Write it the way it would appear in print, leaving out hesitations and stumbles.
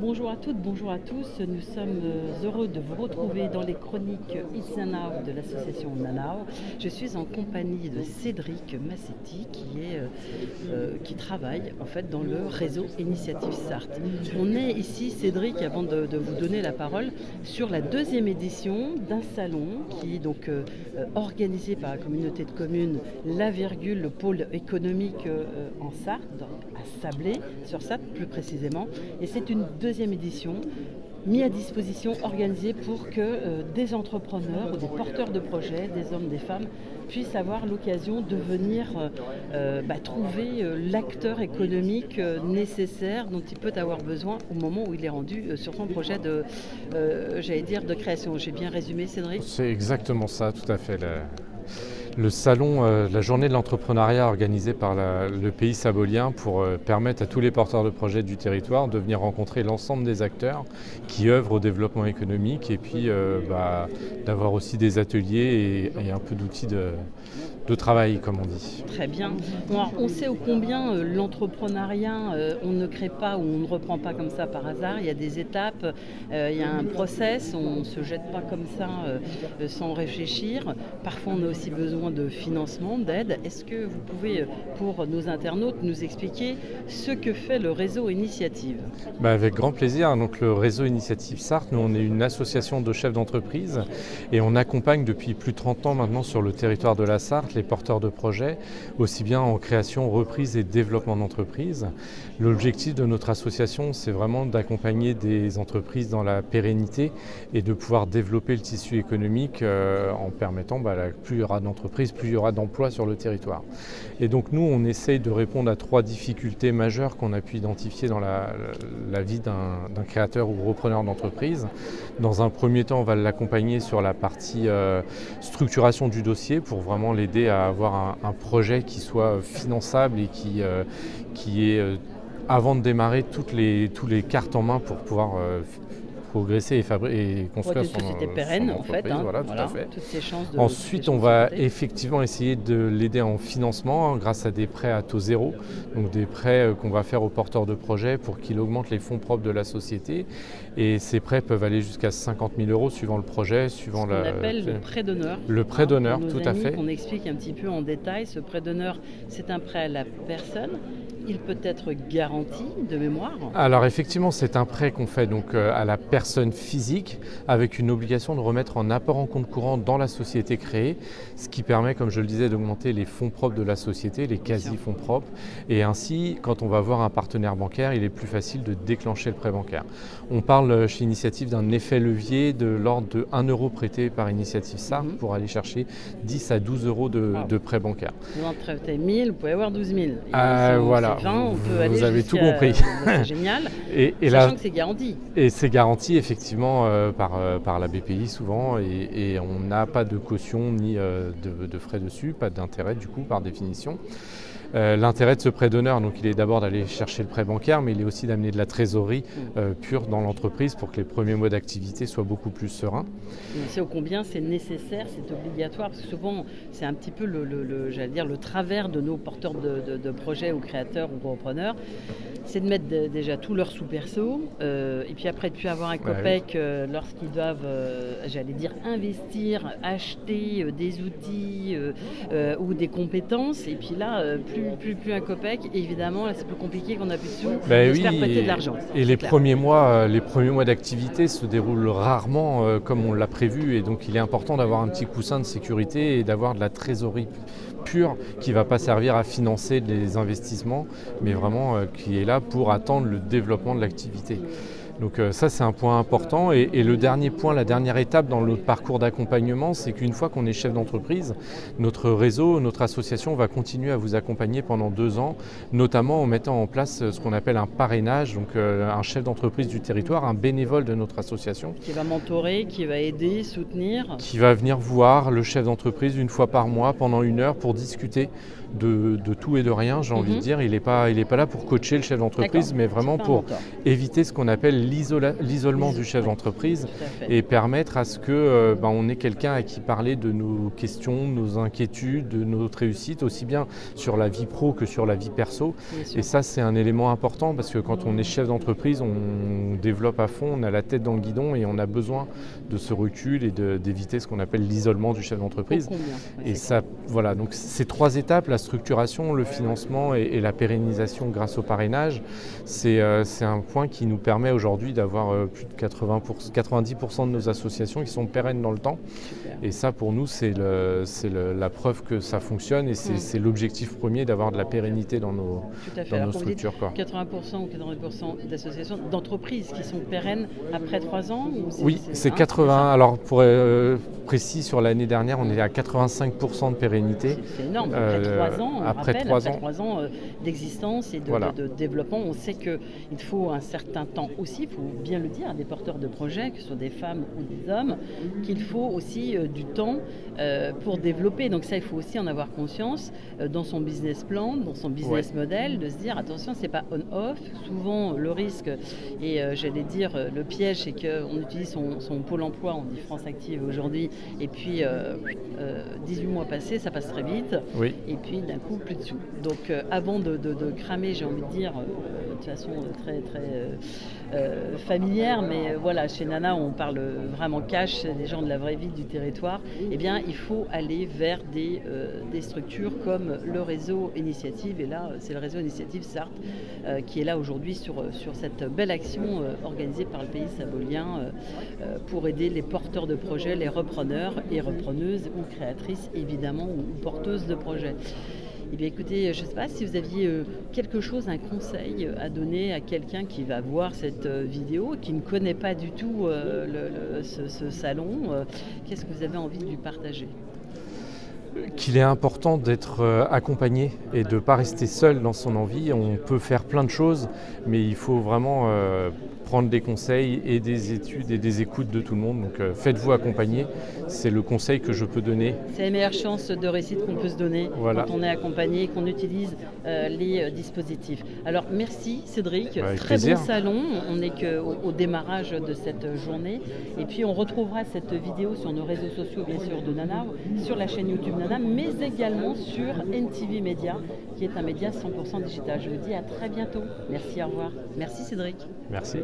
Bonjour à toutes, bonjour à tous. Nous sommes heureux de vous retrouver dans les chroniques It's Nanao de l'association Nanao. Je suis en compagnie de Cédric Massetti qui travaille en fait dans le réseau Initiative Sarthe. On est ici, Cédric, avant de vous donner la parole, sur la deuxième édition d'un salon qui est donc organisé par la communauté de communes La Virgule, le pôle économique en Sarthe, à Sablé, sur Sarthe plus précisément. Et c'est une deuxième édition mis à disposition, organisée pour que des entrepreneurs ou des porteurs de projets, des hommes, des femmes, puissent avoir l'occasion de venir trouver l'acteur économique nécessaire dont il peut avoir besoin au moment où il est rendu sur son projet de création. J'ai bien résumé, Cédric? C'est exactement ça, tout à fait. Le salon, la journée de l'entrepreneuriat organisée par le pays sabolien pour permettre à tous les porteurs de projets du territoire de venir rencontrer l'ensemble des acteurs qui œuvrent au développement économique et puis d'avoir aussi des ateliers et un peu d'outils de travail, comme on dit. Très bien. Bon, alors, on sait ô combien l'entrepreneuriat, on ne crée pas ou on ne reprend pas comme ça par hasard. Il y a des étapes, il y a un process, on ne se jette pas comme ça sans réfléchir. Parfois, on a aussi besoin de financement, d'aide. Est-ce que vous pouvez, pour nos internautes, nous expliquer ce que fait le réseau Initiative? Avec grand plaisir. Donc, le réseau Initiative Sarthe, nous, on est une association de chefs d'entreprise et on accompagne depuis plus de 30 ans maintenant sur le territoire de la Sarthe les porteurs de projets, aussi bien en création, reprise et développement d'entreprises. L'objectif de notre association, c'est vraiment d'accompagner des entreprises dans la pérennité et de pouvoir développer le tissu économique en permettant, plus il y aura d'entreprises, plus il y aura d'emplois sur le territoire. Et donc nous, on essaye de répondre à 3 difficultés majeures qu'on a pu identifier dans la vie d'un créateur ou repreneur d'entreprise. Dans un premier temps, on va l'accompagner sur la partie structuration du dossier pour vraiment l'aider à avoir un projet qui soit finançable et qui ait, avant de démarrer, toutes les cartes en main pour pouvoir progresser et construire son pérenne, en fait. Voilà, tout à fait. Toutes ces chances Ensuite, on va effectivement essayer de l'aider en financement grâce à des prêts à taux zéro, donc des prêts qu'on va faire aux porteurs de projets pour qu'il augmente les fonds propres de la société. Et ces prêts peuvent aller jusqu'à 50 000 € suivant le projet, suivant ce qu'on appelle le prêt d'honneur. Le prêt d'honneur, tout à fait. On explique un petit peu en détail. Ce prêt d'honneur, c'est un prêt à la personne. Il peut être garanti de mémoire. Alors effectivement, c'est un prêt qu'on fait donc à la personne physique avec une obligation de remettre en apport en compte courant dans la société créée, ce qui permet, comme je le disais, d'augmenter les fonds propres de la société, les quasi-fonds propres. Et ainsi, quand on va voir un partenaire bancaire, il est plus facile de déclencher le prêt bancaire. On parle chez Initiative d'un effet levier de l'ordre de 1 € prêté par Initiative Sarthe pour aller chercher 10 à 12 € de prêt bancaire. Vous en prêtez 1000, vous pouvez avoir 12 000. Voilà. 20, on peut aller vous avez tout compris. C'est génial, et sachant que c'est garanti. Et c'est garanti effectivement par la BPI souvent et on n'a pas de caution ni de frais dessus, pas d'intérêt du coup par définition. L'intérêt de ce prêt d'honneur, donc il est d'abord d'aller chercher le prêt bancaire, mais il est aussi d'amener de la trésorerie pure dans l'entreprise pour que les premiers mois d'activité soient beaucoup plus sereins. On sait ô combien c'est nécessaire, c'est obligatoire, parce que souvent c'est un petit peu le travers de nos porteurs de projets ou créateurs ou repreneurs, c'est de mettre déjà tout leur sous-perso, et puis après de plus avoir un copec lorsqu'ils doivent, investir, acheter des outils ou des compétences, et puis là, plus un copec, évidemment, là c'est plus compliqué qu'on a plus de sous, de se faire prêter de l'argent. Et les premiers mois d'activité se déroulent rarement comme on l'a prévu, et donc il est important d'avoir un petit coussin de sécurité et d'avoir de la trésorerie pure qui ne va pas servir à financer les investissements, mais vraiment qui est là pour attendre le développement de l'activité. Donc ça c'est un point important et le dernier point, la dernière étape dans le parcours d'accompagnement, c'est qu'une fois qu'on est chef d'entreprise, notre réseau, notre association va continuer à vous accompagner pendant 2 ans, notamment en mettant en place ce qu'on appelle un parrainage, donc un chef d'entreprise du territoire, un bénévole de notre association. Qui va mentorer, qui va aider, soutenir. Qui va venir voir le chef d'entreprise une fois par mois pendant 1 heure pour discuter de tout et de rien, j'ai envie de dire. Il n'est pas là pour coacher le chef d'entreprise, mais vraiment pour éviter ce qu'on appelle l'isolement du chef d'entreprise et permettre à ce que on ait quelqu'un à qui parler de nos questions, de nos inquiétudes, de notre réussite, aussi bien sur la vie pro que sur la vie perso. Et ça, c'est un élément important parce que quand on est chef d'entreprise, on développe à fond, on a la tête dans le guidon et on a besoin de ce recul et d'éviter ce qu'on appelle l'isolement du chef d'entreprise. Et ça, voilà, donc ces 3 étapes, la structuration, le financement et la pérennisation grâce au parrainage, c'est un point qui nous permet aujourd'hui d'avoir plus de 90% de nos associations qui sont pérennes dans le temps. Super. Et ça, pour nous, c'est la preuve que ça fonctionne et c'est l'objectif premier d'avoir de la pérennité dans nos structures. 80% ou 90% d'associations, d'entreprises qui sont pérennes après 3 ans Oui, c'est 80. Alors, pour être précis, sur l'année dernière, on est à 85% de pérennité. C'est énorme. Après 3 ans, après 3 ans d'existence et de développement, on sait qu'il faut un certain temps aussi, il faut bien le dire, à des porteurs de projets, que ce soit des femmes ou des hommes, qu'il faut aussi du temps pour développer. Donc ça, il faut aussi en avoir conscience dans son business plan, dans son business model, de se dire attention, c'est pas on-off. Souvent, le risque et j'allais dire le piège, c'est qu'on utilise son pôle emploi, on dit France Active aujourd'hui, et puis 18 mois passés, ça passe très vite, et puis d'un coup, plus de sous. Donc avant de cramer, j'ai envie de dire, de façon très familière, mais voilà, chez Nana, on parle vraiment cash, des gens de la vraie vie du territoire, eh bien, il faut aller vers des structures comme le réseau Initiative, et là, c'est le réseau Initiative Sarthe qui est là aujourd'hui sur cette belle action organisée par le Pays Sabolien pour aider les porteurs de projets, les repreneurs et repreneuses ou créatrices, évidemment, ou porteuses de projets. Eh bien, écoutez, je ne sais pas si vous aviez quelque chose, un conseil à donner à quelqu'un qui va voir cette vidéo et qui ne connaît pas du tout ce salon. Qu'est-ce que vous avez envie de lui partager ? Qu'il est important d'être accompagné et de ne pas rester seul dans son envie. On peut faire plein de choses, mais il faut vraiment prendre des conseils et des études et des écoutes de tout le monde. Donc faites-vous accompagner, c'est le conseil que je peux donner. C'est la meilleure chance de réussite qu'on peut se donner quand on est accompagné et qu'on utilise les dispositifs. Alors merci Cédric, très bon salon, on n'est qu'au démarrage de cette journée. Et puis on retrouvera cette vidéo sur nos réseaux sociaux, bien sûr, de Nana, sur la chaîne YouTube Nana, mais également sur NTV Media, qui est un média 100% digital. Je vous dis à très bientôt. Merci, au revoir. Merci Cédric. Merci.